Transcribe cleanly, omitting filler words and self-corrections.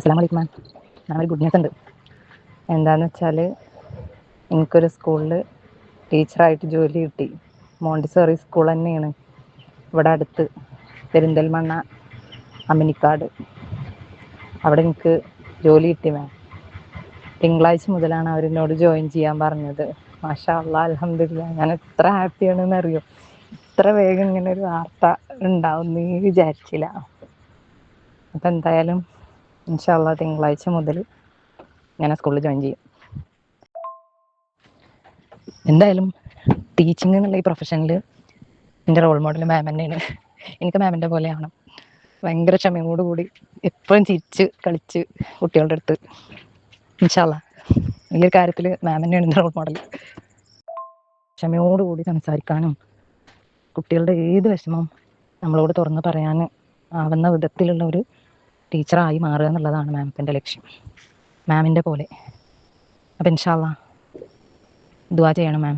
അസ്സലാമു അലൈക്കും മാം. ഞാനൊരു ഗുഡ് ന്യൂസ് ഉണ്ട്. എന്താണെന്ന് വെച്ചാൽ എനിക്കൊരു സ്കൂളിൽ ടീച്ചറായിട്ട് ജോലി കിട്ടി. മോണ്ടിസോറി സ്കൂൾ തന്നെയാണ് ഇവിടെ അടുത്ത്, പെരിന്തൽമണ്ണ അമിനിക്കാട്. അവിടെ എനിക്ക് ജോലി കിട്ടി മാം. തിങ്കളാഴ്ച മുതലാണ് അവരെന്നോട് ജോയിൻ ചെയ്യാൻ പറഞ്ഞത്. മാഷാ അല്ലാ, അൽഹംദുലില്ലാ. ഞാൻ എത്ര ഹാപ്പിയാണെന്ന് അറിയോ. ഇത്ര വേഗം ഇങ്ങനെ ഒരു വാർത്ത ഉണ്ടാവുമെന്ന് വിചാരിച്ചില്ല. അപ്പം എന്തായാലും ഇൻഷാ അല്ലാ തിങ്കളാഴ്ച മുതൽ ഞാൻ സ്കൂളിൽ ജോയിൻ ചെയ്യും. എന്തായാലും ടീച്ചിങ് എന്നുള്ള ഈ പ്രൊഫഷനിൽ എൻ്റെ റോൾ മോഡൽ മാം തന്നെയാണ്. എനിക്ക് മാമിൻ്റെ പോലെ ആവണം. ഭയങ്കര ക്ഷമയോടുകൂടി എപ്പോഴും ചിരിച്ച് കളിച്ച് കുട്ടികളുടെ അടുത്ത് ഇൻഷാ അല്ലാ ഈ ഒരു കാര്യത്തിൽ മാം തന്നെയാണ് എൻ്റെ റോൾ മോഡൽ. ക്ഷമയോടുകൂടി സംസാരിക്കാനും കുട്ടികളുടെ ഏത് വിഷമവും നമ്മളോട് തുറന്ന് പറയാൻ ആവുന്ന വിധത്തിലുള്ള ഒരു ടീച്ചറായി മാറുക എന്നുള്ളതാണ് മാമിൻ്റെ ലക്ഷ്യം, മാമിൻ്റെ പോലെ. അപ്പം ഇൻഷാ അല്ലാ ദുആ ചെയ്യണം മാം.